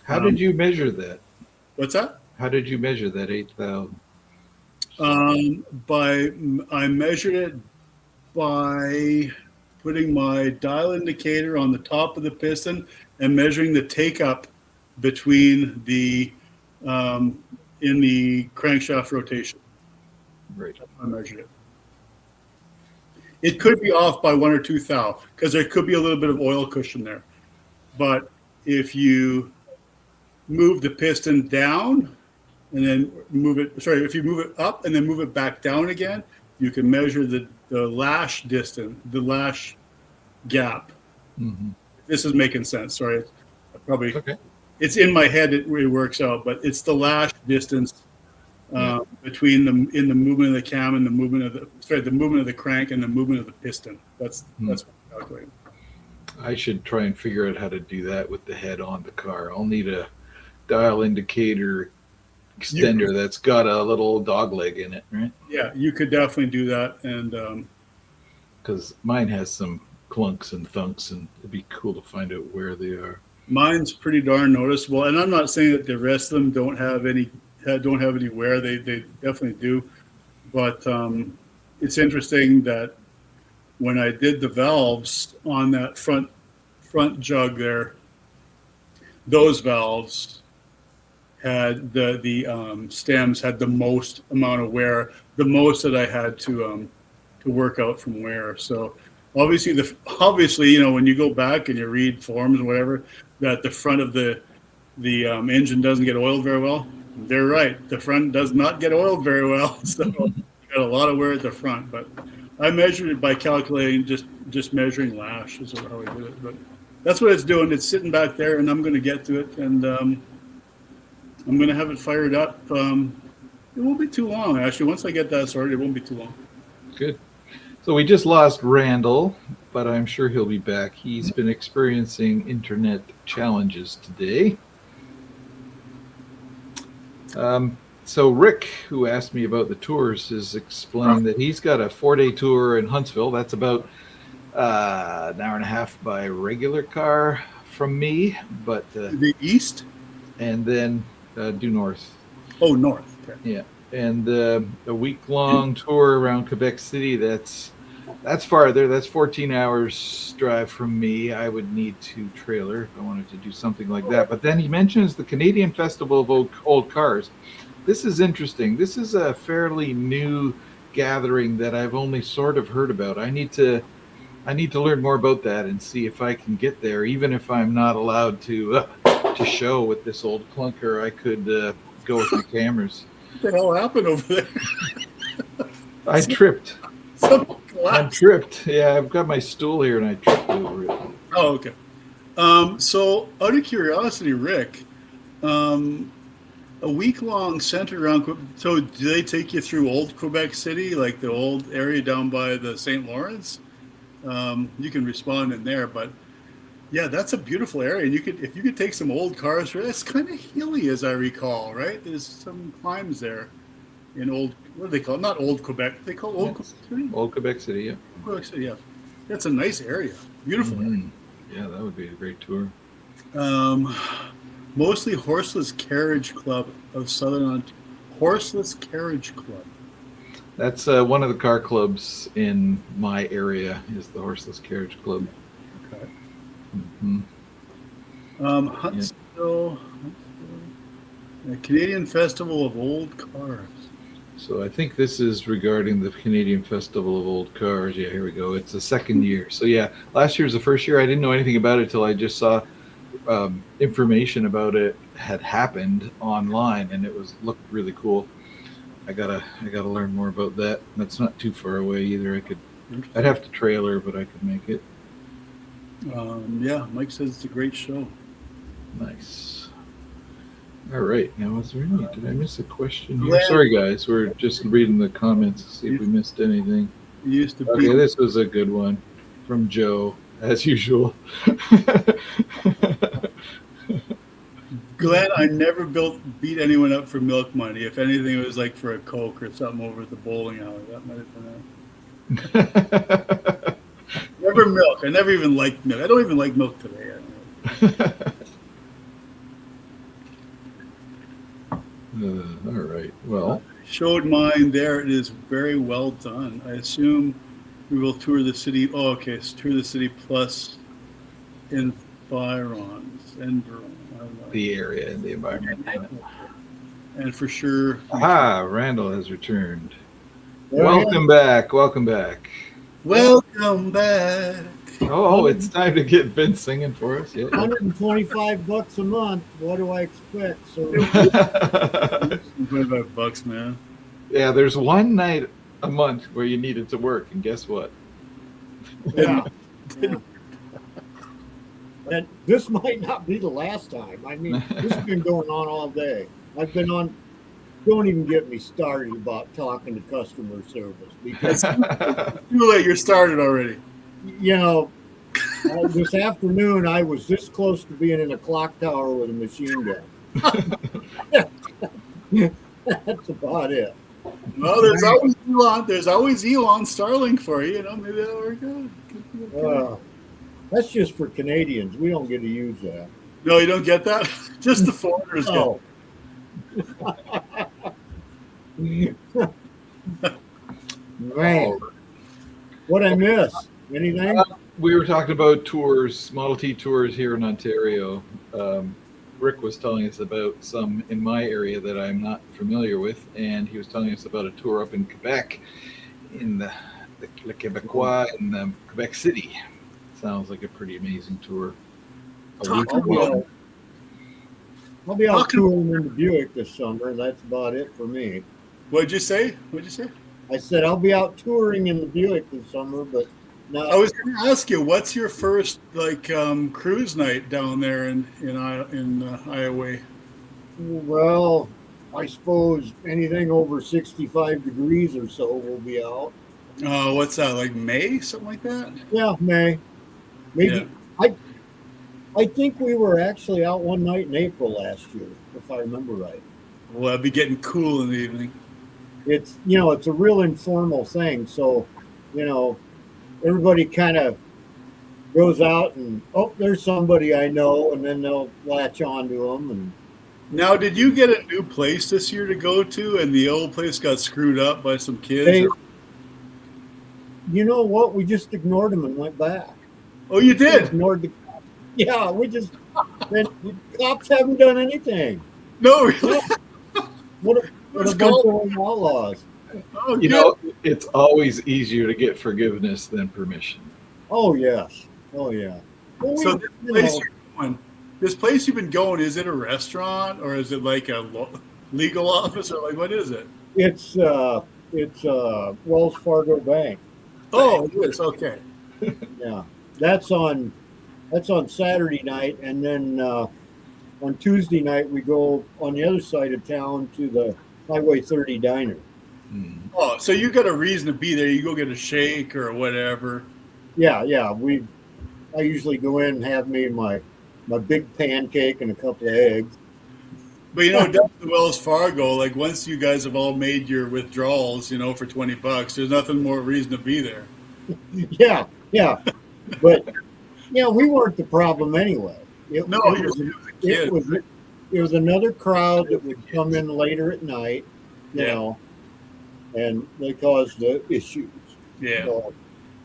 How did you measure that? What's that? How did you measure that 8,000? I measured it by putting my dial indicator on the top of the piston and measuring the take up between the in the crankshaft rotation. Right. I measured it. It could be off by 1 or 2 thou because there could be a little bit of oil cushion there. But if you move the piston down and then if you move it up and then move it back down again, you can measure the lash distance, the lash gap. Mm-hmm. This is making sense. Sorry, Okay. It's in my head. It works out, but it's the lash distance between the movement of the cam and the movement of the movement of the crank and the movement of the piston. That's what I'm calculating. I should try and figure out how to do that with the head on the car. I'll need a dial indicator extender that's got a little dog leg in it, right? Yeah, you could definitely do that, and because mine has some clunks and thunks, and it'd be cool to find out where they are. mine's pretty darn noticeable. And I'm not saying that the rest of them don't have any wear. They definitely do, but it's interesting that when I did the valves on that front jug there, those valves had the stems had the most amount of wear, the most that I had to work out from wear. So obviously, you know, when you go back and you read forums or whatever, that the front of the engine doesn't get oiled very well. They're right. The front does not get oiled very well. So you got a lot of wear at the front. But I measured it by calculating just measuring lash is how I did it. But that's what it's doing. It's sitting back there, and I'm going to get to it, and I'm going to have it fired up. It won't be too long, actually. Once I get that started, it won't be too long. Good. So we just lost Randall, but I'm sure he'll be back. He's been experiencing internet challenges today. So Rick, who asked me about the tours, is explaining that he's got a 4-day tour in Huntsville. That's about an hour and a half by regular car from me, but The east? and then due north. Oh, north. Okay. Yeah, and a week-long tour around Quebec City. That's farther. That's 14 hours drive from me. I would need to trailer if I wanted to do something like that. But then he mentions the Canadian Festival of Old Cars. This is interesting. This is a fairly new gathering that I've only sort of heard about. I need to learn more about that and see if I can get there, even if I'm not allowed to show with this old clunker. I could go with my cameras. What the hell happened over there? I tripped. Some I collapse. tripped. Yeah, I've got my stool here and I tripped over it. Oh, okay. So, out of curiosity, Rick, a week-long centered around. So, do they take you through old Quebec City, like the old area down by the St. Lawrence? You can respond in there, but yeah, that's a beautiful area. And if you could take some old cars, it's kind of hilly, as I recall, right? There's some climbs there in old. What do they call it? Not old Quebec. They call it old Quebec City. Old Quebec City, yeah. Quebec City, yeah. That's a nice area. Beautiful. Mhm. Yeah, that would be a great tour. Mostly Horseless Carriage Club of Southern Ontario. Horseless Carriage Club. That's one of the car clubs in my area is the Horseless Carriage Club. Okay. Mm-hmm. Huntsville, the Canadian Festival of Old Cars. So I think this is regarding the Canadian Festival of Old Cars. Yeah, here we go. It's the second year. So yeah, last year was the first year. I didn't know anything about it till I just saw information about it had happened online, and it looked really cool. I gotta learn more about that. That's not too far away either. I'd have to trailer, but I could make it. Yeah, Mike says it's a great show. Nice. All right. Now, did I miss a question here? Yeah. Sorry, guys. We're just reading the comments to see if we missed anything. It used to be. Okay, this was a good one from Joe, as usual. Glenn, I never beat anyone up for milk money. If anything, it was like for a Coke or something over at the bowling alley. That might have been it. Never milk. I never even liked milk. I don't even like milk today. All right. Well, Showed mine there. It is very well done. I assume we will tour the city. Oh, okay. It's tour the city plus environs. Environ. I don't know. the area and the environment. And for sure. Aha, Randall has returned. There I am. Welcome back. Welcome back. Welcome back. Oh, it's time to get Vince singing for us. Yeah. $125 a month. What do I expect? So $25, man. Yeah, there's one night a month where you needed to work, and guess what? yeah. Yeah. And this might not be the last time. I mean, this has been going on all day. I've been on. Don't even get me started about talking to customer service because Too late. You're started already. you know, this afternoon I was this close to being in a clock tower with a machine gun. That's about it. Well, there's always Elon. There's always Elon Starlink for you. You know, maybe that'll work out. That's just for Canadians. We don't get to use that. No, you don't get that. Just the foreigners No. Man, what I miss? Anything? We were talking about tours, Model T tours here in Ontario. Rick was telling us about some in my area that I'm not familiar with, and he was telling us about a tour up in Quebec, in the Le Québécois in Quebec City. Sounds like a pretty amazing tour. A week long. I'll be out touring in the Buick this summer, and that's about it for me. What'd you say? What'd you say? I said I'll be out touring in the Buick this summer, but not. I was going to ask you, what's your first cruise night down there in Iowa? Well, I suppose anything over 65 degrees or so will be out. What's that, like May, something like that? Yeah, May. Maybe. Yeah. I think we were actually out one night in April last year, if I remember right. Well, I'll be getting cool in the evening. It's it's a real informal thing, so everybody kind of goes out and there's somebody I know, and then they'll latch on to them. And Now, did you get a new place this year to go to, and the old place got screwed up by some kids? You know what? We just ignored them and went back. Oh, you did? Ignored the. Yeah, the cops haven't done anything. No, really? What a bunch of outlaws. Oh, You know, it's always easier to get forgiveness than permission. Oh yes. Oh yeah. Well, So this place you've been going, is it a restaurant or is it like a legal office or like what is it? it's Wells Fargo Bank. Oh, it is. Okay. Yeah, that's on Saturday night, and then on Tuesday night we go on the other side of town to the Highway 30 diner. Oh, so you got a reason to be there. You go get a shake or whatever. Yeah. I usually go in and have me my big pancake and a couple of eggs. But down to Wells Fargo, like once you guys have all made your withdrawals, for $20, there's nothing more reason to be there. Yeah. But we weren't the problem anyway. It was another crowd that would come in later at night, and they caused the issues. Yeah. So,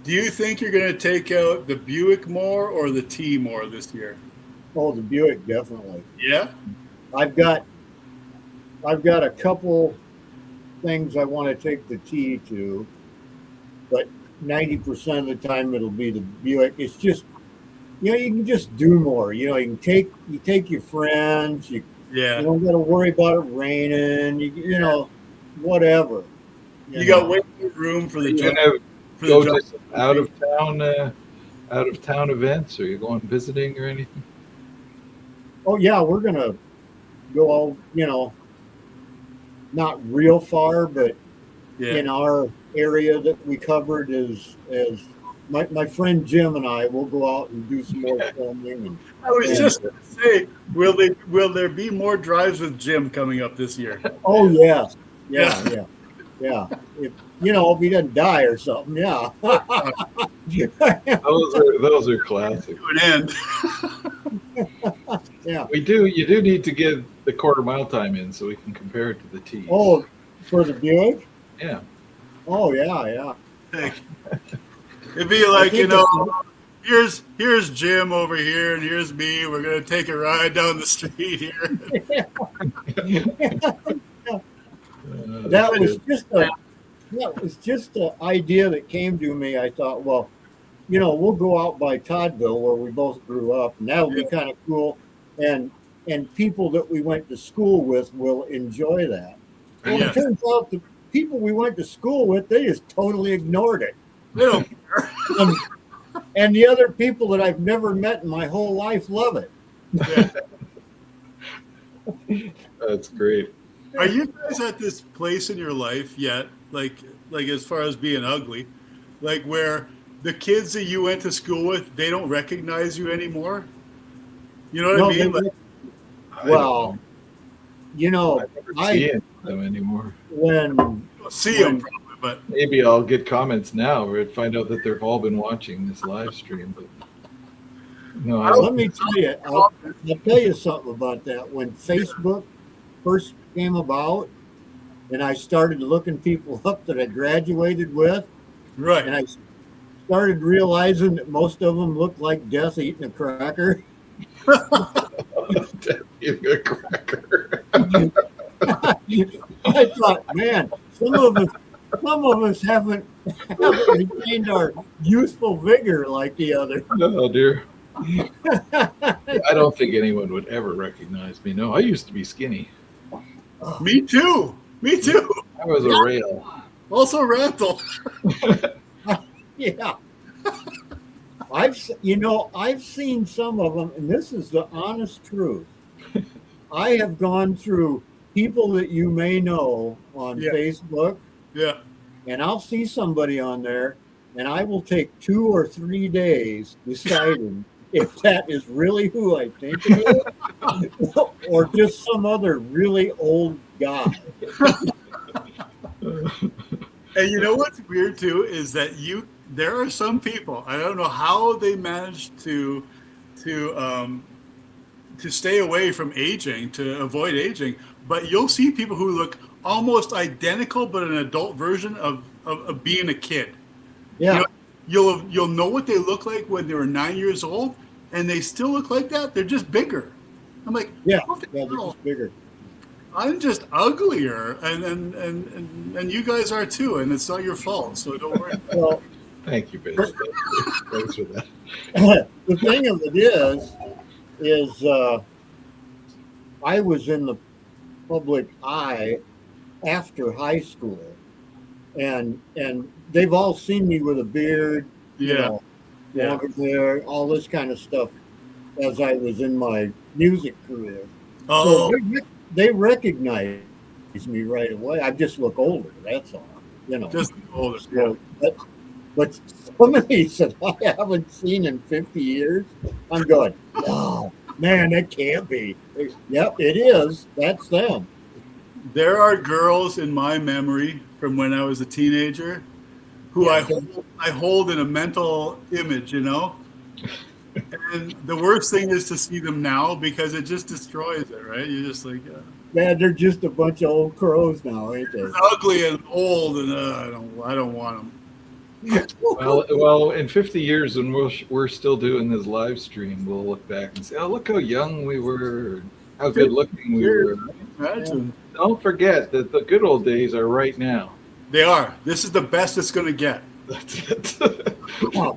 Do you think you're going to take out the Buick more or the T more this year? the Buick definitely. Yeah. I've got a couple things I want to take the T to, but 90% of the time it'll be the Buick. It's just, you can just do more. You take your friends. You don't got to worry about it raining. Whatever. You got way more room for the You're job. gonna go to some out of town events, or you're going visiting or anything? Oh yeah, we're gonna go all not real far, but in our area that we covered is my friend Jim and I will go out and do some more filming. And, I was just going to say, will there be more drives with Jim coming up this year? oh yeah. If he doesn't die or something, yeah. Those are classic. To an end. Yeah. You do need to give the quarter-mile time in so we can compare it to the T. Oh, for the Buick? Yeah. Oh, yeah. Like, it'd be like, here's Jim over here, and here's me. We're gonna take a ride down the street here. That was just an idea that came to me. I thought, well, we'll go out by Toddville where we both grew up, and that'll be kind of cool. And people that we went to school with will enjoy that. Well, it turns out the people we went to school with, they just totally ignored it. They don't care. And the other people that I've never met in my whole life love it. Yeah. That's great. Are you guys at this place in your life yet, like as far as being ugly, like where the kids that you went to school with, they don't recognize you anymore? You know what I mean? Well, I never see them anymore. When see them probably, but maybe I'll get comments now or find out that they've all been watching this live stream. But no, let me tell you, I'll tell you something about that. When Facebook first came about, and I started looking people up that I graduated with, right, and I started realizing that most of them looked like Death eating a cracker. Death eating a cracker. I thought, man, some of us haven't retained our youthful vigor like the other. Oh dear. I don't think anyone would ever recognize me. No, I used to be skinny. Me too. I was a rail. Also Randall. Yeah. I've seen some of them, and this is the honest truth. I have gone through people that you may know on Facebook. Yeah. And I'll see somebody on there, and I will take 2 or 3 days deciding if that is really who I think it is, or just some other really old guy. And you know what's weird too is that there are some people, I don't know how they manage to stay away from aging, to avoid aging, but you'll see people who look almost identical but an adult version of being a kid. Yeah. You'll know what they look like when they were 9 years old, and they still look like that. They're just bigger. I'm like, they're just bigger. I'm just uglier, and you guys are too, and it's not your fault, so don't worry. Well, thank you, Vince. Thanks for that. The thing of it is I was in the public eye after high school, and they've all seen me with a beard, longer hair, all this kind of stuff as I was in my music career. Oh, so they recognize me right away. I just look older, that's all. Just older. So, but some of these that I haven't seen in 50 years, I'm going, oh, man, that can't be. Yep, it is. That's them. There are girls in my memory from when I was a teenager who I hold in a mental image, And the worst thing is to see them now because it just destroys it, right? You're just like, man, they're just a bunch of old crows now, ain't they? Ugly and old, and I don't want them. Well, in 50 years, when we're still doing this live stream, we'll look back and say, "Oh, look how young we were, how good looking we were." Imagine. Don't forget that the good old days are right now. They are. This is the best it's going to get. That's it.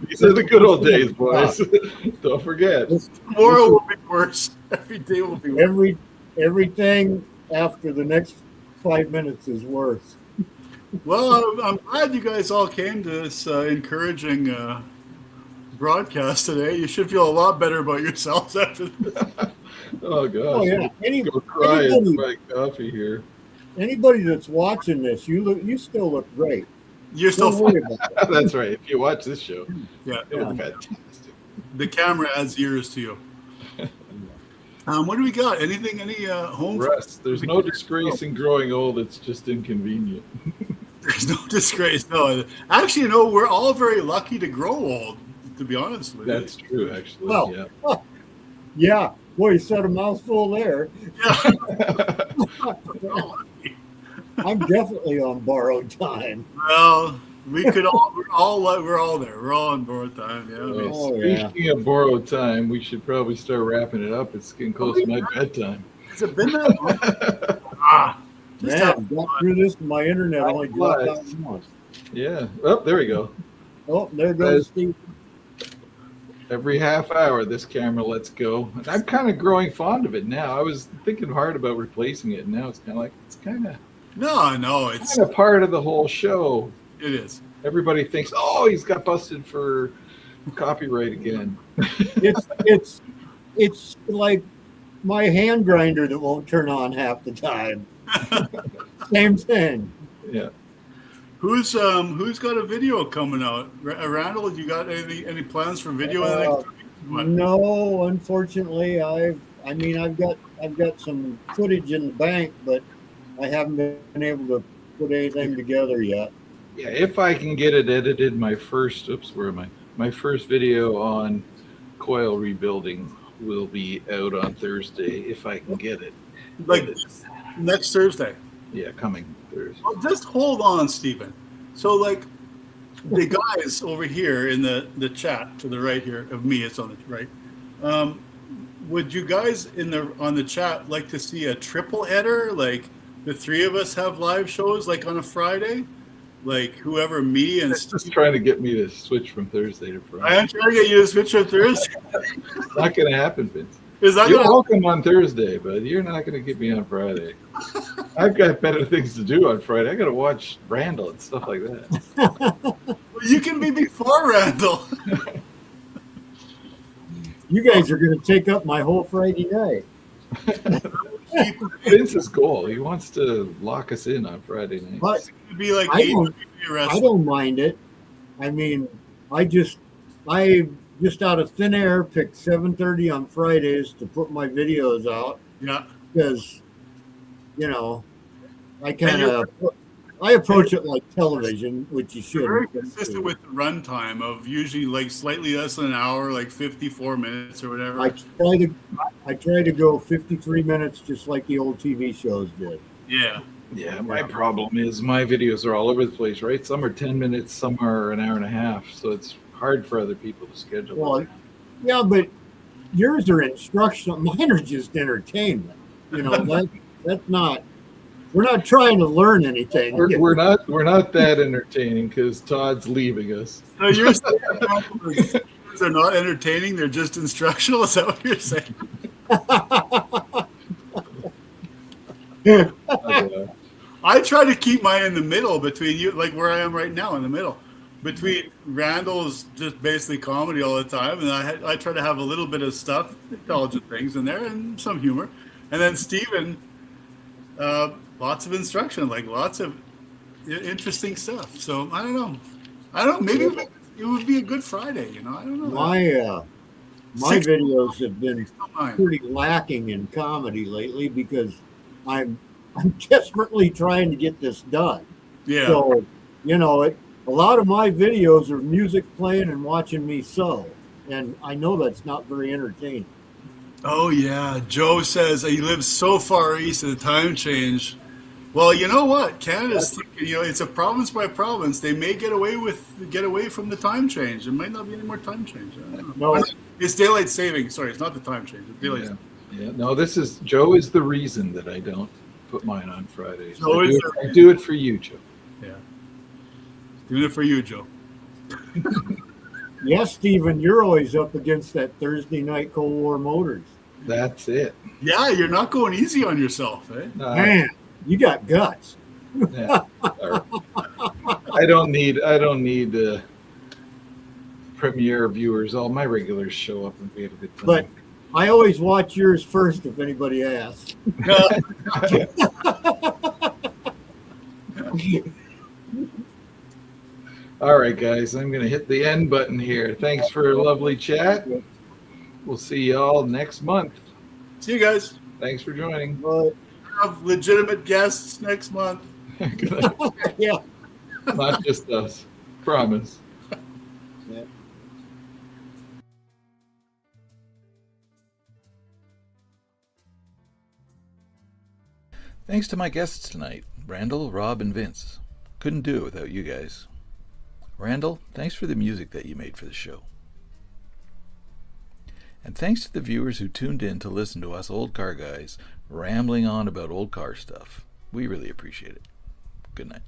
These are the good old days, boys. Don't forget. Tomorrow will be worse. Every day will be worse. Everything after the next 5 minutes is worse. Well, I'm glad you guys all came to this encouraging broadcast today. You should feel a lot better about yourselves after this. Oh, gosh. Oh, yeah. Go cry and buy coffee here. Anybody that's watching this, you still look great. You're still worry about that. That's right. If you watch this show, it was fantastic. The camera adds years to you. What do we got? Anything? Any home? Rest. There's no disgrace in growing old. It's just inconvenient. There's no disgrace. No, actually, we're all very lucky to grow old. To be honest with you, that's true. Actually, well, yeah. Boy, you said a mouthful there. Yeah. I'm definitely on borrowed time. Well, we're all there. We're all on board time. Yeah. Well, Oh, yeah. speaking of borrowed time, we should probably start wrapping it up. It's getting close to my bedtime. Has it been that long? Just Man, have got through this. My internet only dropped out once. Yeah. Oh, there we go. Oh, there goes Steve. Every half hour, this camera lets go. And I'm kind of growing fond of it now. I was thinking hard about replacing it, and now it's kind of No, it's part of the whole show. it is. Everybody thinks, oh, he's got busted for copyright again. It's like my hand grinder that won't turn on half the time. Same thing. Yeah. Who's got a video coming out? Randall, you got any plans for video in the next week? What? No, unfortunately, I've got some footage in the bank, but I haven't been able to put anything together yet. Yeah, if I can get it edited, my first video on coil rebuilding will be out on Thursday if I can get it. Like next Thursday. Yeah, coming Thursday. Well, just hold on, Stephen. So, like, the guys over here in the chat to the right here of me, it's on the right. Would you guys on the chat like to see a triple header? Like the three of us have live shows, like on a Friday. Like whoever, me and It's just trying to get me to switch from Thursday to Friday. I am trying to get you to switch to Thursday. It's not going to happen, Vince. Is that You're gonna? welcome on Thursday, but you're not going to get me on Friday. I've got better things to do on Friday. I got to watch Randall and stuff like that. Well, you can be before Randall. You guys are going to take up my whole Friday night. Vince's goal. He wants to lock us in on Friday night. But It'd be like I 8 don't- I don't mind it. I mean, I just out of thin air picked 7:30 on Fridays to put my videos out Yeah. because, I approach it like television, which you should. Very consistent with the runtime of usually like slightly less than an hour, like 54 minutes or whatever. I try to go 53 minutes, just like the old TV shows did. Yeah. Yeah, my problem is my videos are all over the place, right? Some are 10 minutes, some are an hour and a half. So it's hard for other people to schedule. Well, yeah, but yours are instructional. Mine are just entertainment. That's not. We're not trying to learn anything. We're not that entertaining because Todd's leaving us. So you're saying they're not entertaining, they're just instructional? Is that what you're saying? I try to keep mine in the middle between you, like where I am right now, in the middle. Between Randall's just basically comedy all the time, and I try to have a little bit of stuff, intelligent things in there, and some humor. And then Stephen, lots of instruction, like lots of interesting stuff. So I don't know. Maybe it would be a good Friday. I don't know. My videos have been Mine. pretty lacking in comedy lately because I'm desperately trying to get this done. Yeah. So, a lot of my videos are music playing and watching me sew. And I know that's not very entertaining. Oh yeah, Joe says he lives so far east of the time change. Well, you know what? Canada's it's a province by province. They may get away from the time change. There might not be any more time change. I don't know. No. It's daylight saving. Sorry, it's not the time change. It's daylight saving. Yeah. No, Joe is the reason that I don't put mine on Fridays. Joe I is do it for you, Joe. Yeah. Doing it for you, Joe. Yes, Stephen, you're always up against that Thursday night Cold War Motors. That's it. Yeah, you're not going easy on yourself, eh? Man, you got guts. Yeah. I don't need premiere viewers. All my regulars show up and we have a good time. But I always watch yours first if anybody asks. All right, guys, I'm going to hit the end button here. Thanks for a lovely chat. We'll see you all next month. See you guys. Thanks for joining. But, Have legitimate guests next month. yeah. Not just us. Promise. Thanks to my guests tonight, Randall, Rob, and Vince. Couldn't do it without you guys. Randall, thanks for the music that you made for the show. And thanks to the viewers who tuned in to listen to us old car guys rambling on about old car stuff. We really appreciate it. Good night.